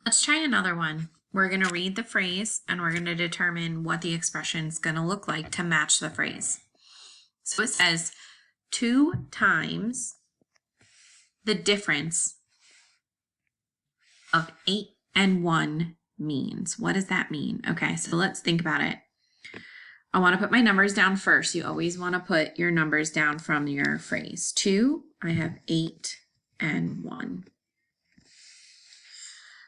Let's try another one. We're going to read the phrase and we're going to determine what the expression is going to look like to match the phrase. So it says 2 times the difference of 8 and 1 means. What does that mean? Okay, so let's think about it. I want to put my numbers down first. You always want to put your numbers down from your phrase. 2, I have 8 and 1.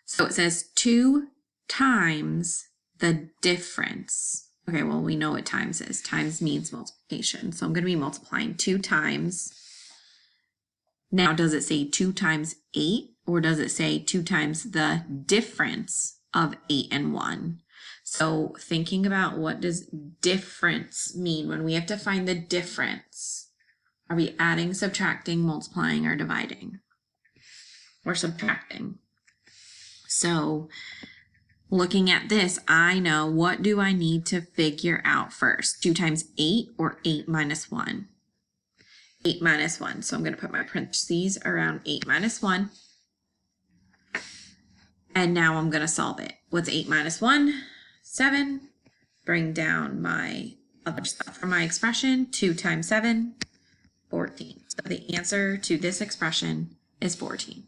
So it says 2 times the difference. Okay, well, we know what times is. Times means multiplication. So I'm going to be multiplying 2 times. Now, does it say 2 times 8 or does it say 2 times the difference of 8 and 1? So thinking about what does difference mean when we have to find the difference. Are we adding, subtracting, multiplying, or dividing? We're subtracting. So looking at this, I know what do I need to figure out first? 2 times 8 or 8 minus 1? 8 minus 1. So I'm going to put my parentheses around 8 minus 1. And now I'm going to solve it. What's 8 minus 1? 7. Bring down my other stuff from my expression. 2 times 7, 14. So the answer to this expression is 14.